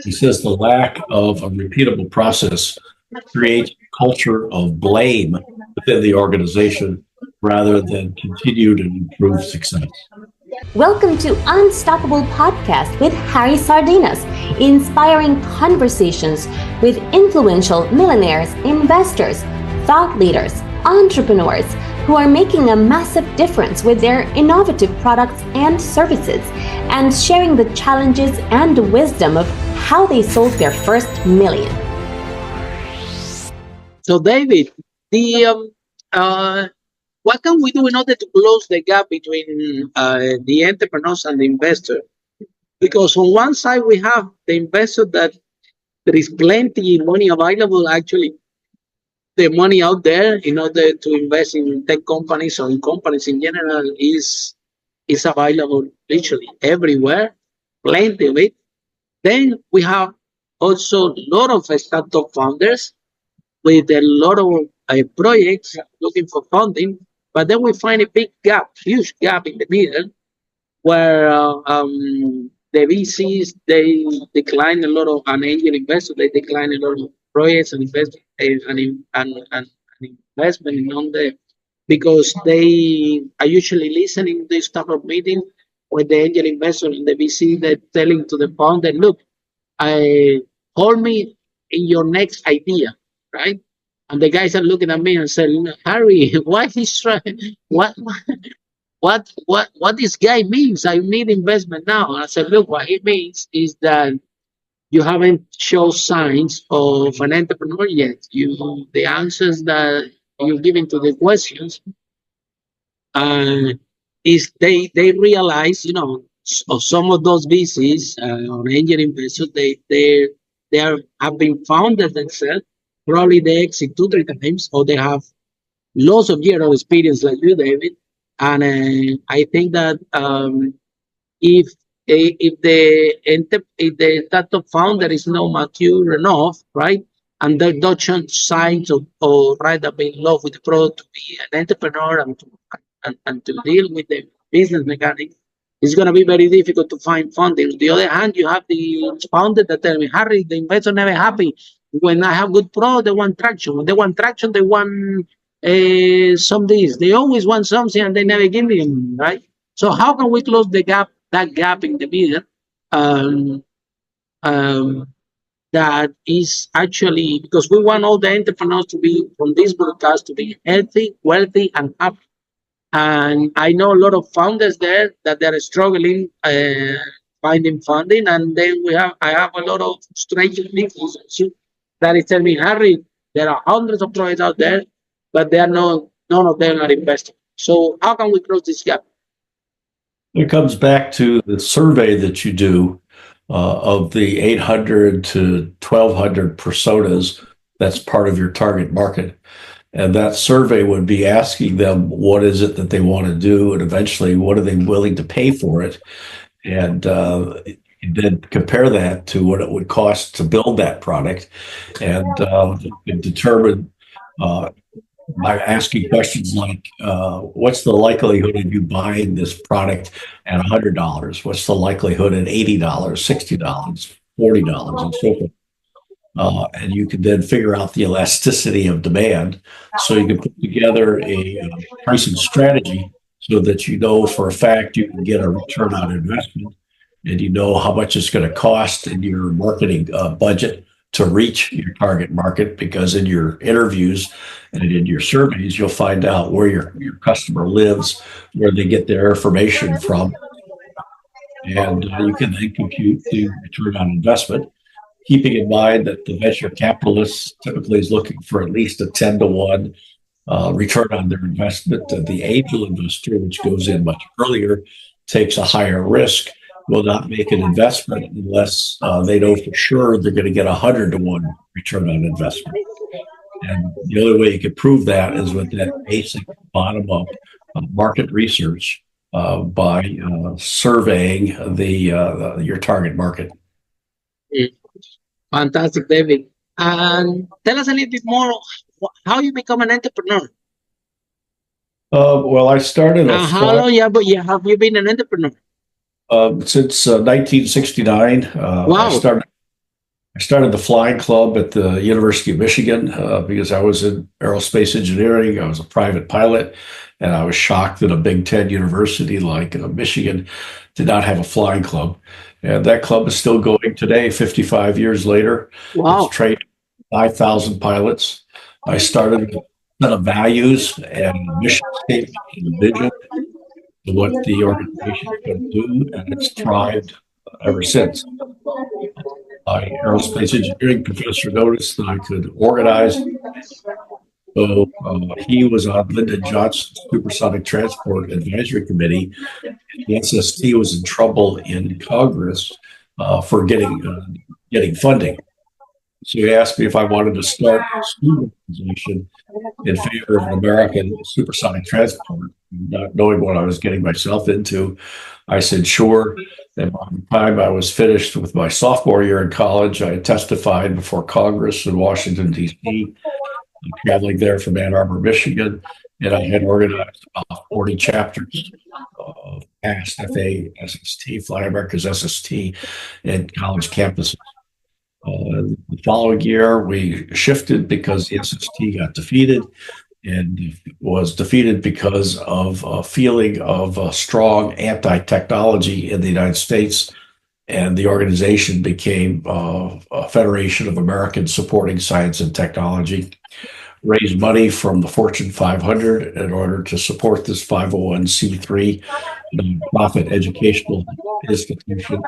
He says the lack of a repeatable process creates a culture of blame within the organization rather than continued and improved success. Welcome to Unstoppable Podcast with Harry Sardinas, inspiring conversations with influential millionaires, investors, thought leaders, entrepreneurs who are making a massive difference with their innovative products and services, and sharing the challenges and wisdom of how they sold their first million. So, David, what can we do in order to close the gap between the entrepreneurs and the investor? Because on one side we have the investor that there is plenty money available. Actually, the money out there in order to invest in tech companies or in companies in general is available literally everywhere, plenty of it. Then we have also a lot of startup founders with a lot of projects looking for funding, but then we find a big gap, huge gap in the middle, where the VCs, they decline a lot of, an angel investor, they decline a lot of projects and investment on them, because they are usually listening to this type of meeting with the angel investor and the VC. They're telling to the founder, look, call me in your next idea, right? And the guys are looking at me and saying, Harry, what he's trying, what this guy means? I need investment now. And I said, look, what he means is that you haven't shown signs of an entrepreneur yet. The answers that you're giving to the questions, is they realize, of some of those VCs or angel investors, they have been founded themselves. Probably they exit 2-3 times, or they have lots of years of experience like you, David. And I think that if the startup founder is not mature enough, right, and they don't show signs or right up in love with the product to be an entrepreneur and to deal with the business mechanics, it's going to be very difficult to find funding. On the other hand, you have the founder that tell me, Harry, the investor never happy. When I have good product, they want traction. When they want traction, they want some things. They always want something and they never give me them, right? So how can we close that gap in the middle? That is actually because we want all the entrepreneurs to be from this broadcast to be healthy, wealthy, and happy. And I know a lot of founders there that they're struggling finding funding, and then I have a lot of strange people that is telling me, Harry, there are hundreds of projects out there, but none of them are investing. So how can we close this gap? It comes back to the survey that you do of the 800 to 1,200 personas that's part of your target market. And that survey would be asking them what is it that they want to do, and eventually what are they willing to pay for it. And then compare that to what it would cost to build that product, and determine by asking questions like, what's the likelihood of you buying this product at $100? What's the likelihood at $80, $60, $40, and so forth? And you can then figure out the elasticity of demand, so you can put together a pricing strategy so that you know for a fact you can get a return on investment, and you know how much it's going to cost in your marketing budget to reach your target market, because in your interviews and in your surveys, you'll find out where your customer lives, where they get their information from, and you can then compute the return on investment, keeping in mind that the venture capitalist typically is looking for at least a 10-to-1 return on their investment. The angel investor, which goes in much earlier, takes a higher risk, will not make an investment unless they know for sure they're going to get a 100-to-1 return on investment. And the only way you can prove that is with that basic bottom-up market research by surveying your target market. Fantastic, David. And tell us a little bit more how you become an entrepreneur. Well, I started. How long have you been an entrepreneur? Since 1969. Wow. I started the flying club at the University of Michigan because I was in aerospace engineering. I was a private pilot, and I was shocked that a Big Ten university like Michigan did not have a flying club. And that club is still going today, 55 years later. Wow. It's trained 5,000 pilots. I started with a set of values and a mission statement and a vision of what the organization can do, and it's thrived ever since. My aerospace engineering professor noticed that I could organize. So he was on Lyndon Johnson's Supersonic Transport Advisory Committee. The SST was in trouble in Congress for getting funding. So he asked me if I wanted to start a student organization in favor of an American supersonic transport. Not knowing what I was getting myself into, I said, sure. And by the time I was finished with my sophomore year in college, I testified before Congress in Washington, D.C., traveling there from Ann Arbor, Michigan, and I had organized about 40 chapters of past FA, SST, Fly America's SST, in college campuses. The following year, we shifted because the SST got defeated, and was defeated because of a feeling of a strong anti-technology in the United States. And the organization became a Federation of Americans Supporting Science and Technology, raised money from the Fortune 500 in order to support this 501c3 nonprofit educational institution.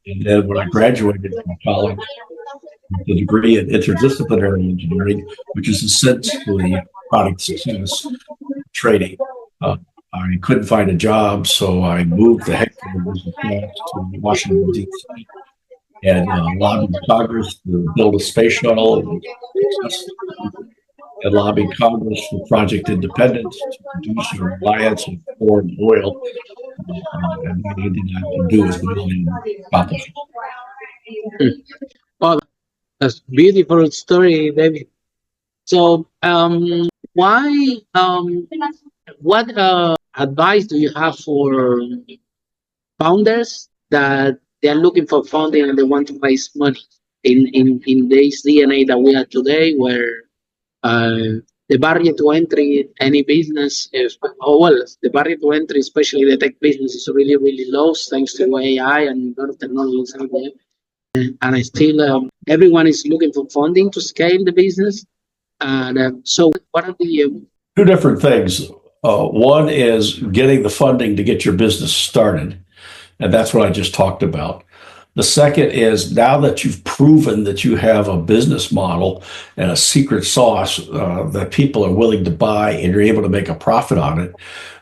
And then when I graduated from college, with a degree in interdisciplinary engineering, which is essentially product success training, I couldn't find a job, so I moved the headquarters to Washington, D.C., and lobbied Congress to build a space shuttle, and lobbied Congress for Project Independence to reduce our reliance on foreign oil. And what I did not do as well in accomplishment. Oh, that's a beautiful story, David. So, why? What advice do you have for founders that they are looking for funding and they want to raise money in this DNA that we are today, where the barrier to entry any business is, the barrier to entry, especially the tech business, is really, really low thanks to AI and a lot of technologies out there. And still, everyone is looking for funding to scale the business. And so, what are the two different things? One is getting the funding to get your business started, and that's what I just talked about. The second is, now that you've proven that you have a business model and a secret sauce that people are willing to buy, and you're able to make a profit on it,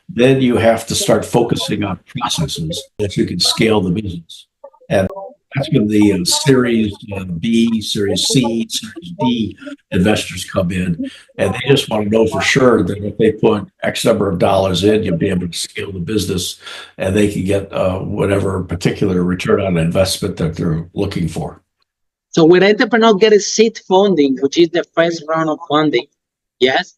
then you have to start focusing on processes that you can scale the business. And that's when the Series B, Series C, Series D investors come in, and they just want to know for sure that if they put X number of dollars in, you'll be able to scale the business, and they can get whatever particular return on investment that they're looking for. So when entrepreneurs get a seed funding, which is the first round of funding, yes,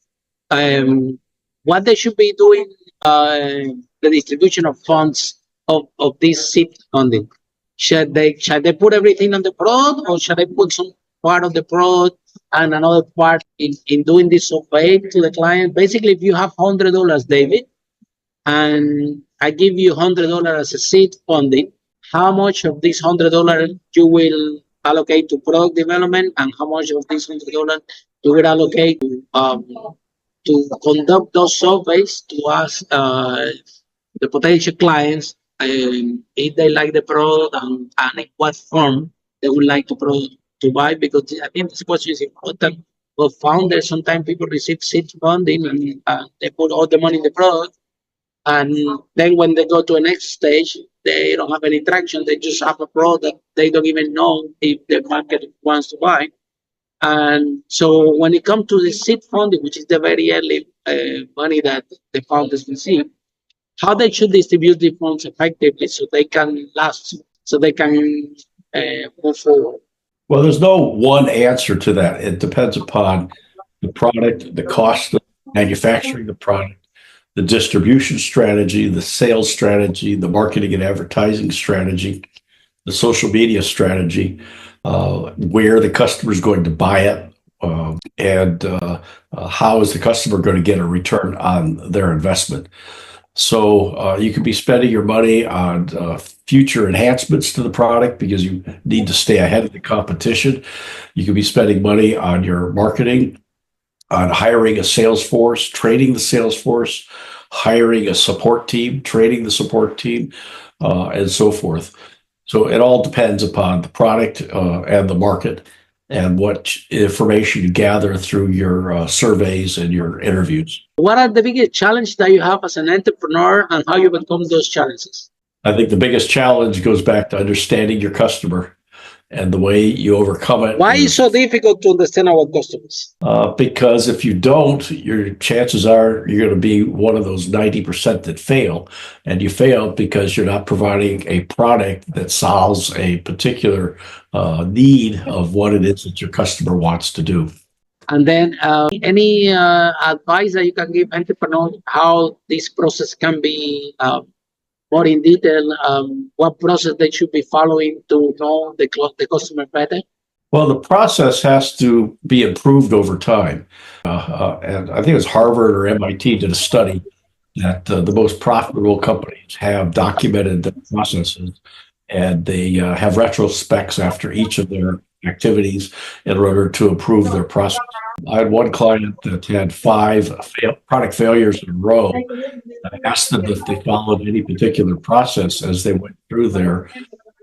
what they should be doing, the distribution of funds of this seed funding. Should they put everything on the product, or should they put some part of the product and another part in doing this survey to the client? Basically, if you have $100, David, and I give you $100 as a seed funding, how much of this $100 you will allocate to product development, and how much of this $100 you will allocate to conduct those surveys to ask the potential clients if they like the product and in what form they would like to buy? Because I think this question is important. For founders, sometimes people receive seed funding and they put all the money in the product, and then when they go to the next stage, they don't have any traction. They just have a product. They don't even know if the market wants to buy. And so when it comes to the seed funding, which is the very early money that the founders receive, how they should distribute the funds effectively so they can last, so they can move forward? Well, there's no one answer to that. It depends upon the product, the cost of manufacturing the product, the distribution strategy, the sales strategy, the marketing and advertising strategy, the social media strategy, where the customer is going to buy it, and how is the customer going to get a return on their investment. So you could be spending your money on future enhancements to the product because you need to stay ahead of the competition. You could be spending money on your marketing, on hiring a sales force, training the sales force, hiring a support team, training the support team, and so forth. So it all depends upon the product and the market and what information you gather through your surveys and your interviews. What are the biggest challenges that you have as an entrepreneur and how you overcome those challenges? I think the biggest challenge goes back to understanding your customer, and the way you overcome it. Why is it so difficult to understand our customers? Because if you don't, your chances are you're going to be one of those 90% that fail. And you fail because you're not providing a product that solves a particular need of what it is that your customer wants to do. And then any advice that you can give entrepreneurs how this process can be more in detail, what process they should be following to know the customer better? Well, the process has to be improved over time. And I think it was Harvard or MIT did a study that the most profitable companies have documented the processes, and they have retrospects after each of their activities in order to improve their process. I had one client that had 5 product failures in a row. I asked them if they followed any particular process as they went through their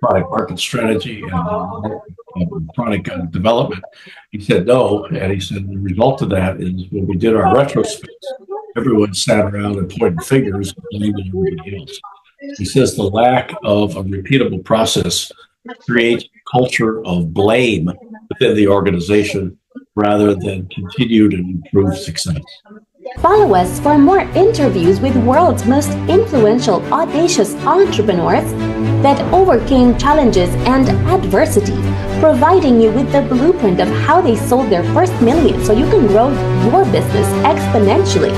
product market strategy and product development. He said no, and he said the result of that is when we did our retrospects, everyone sat around and pointed fingers and blamed everybody else. He says the lack of a repeatable process creates a culture of blame within the organization rather than continued and improved success. Follow us for more interviews with world's most influential, audacious entrepreneurs that overcame challenges and adversity, providing you with the blueprint of how they sold their first million so you can grow your business exponentially.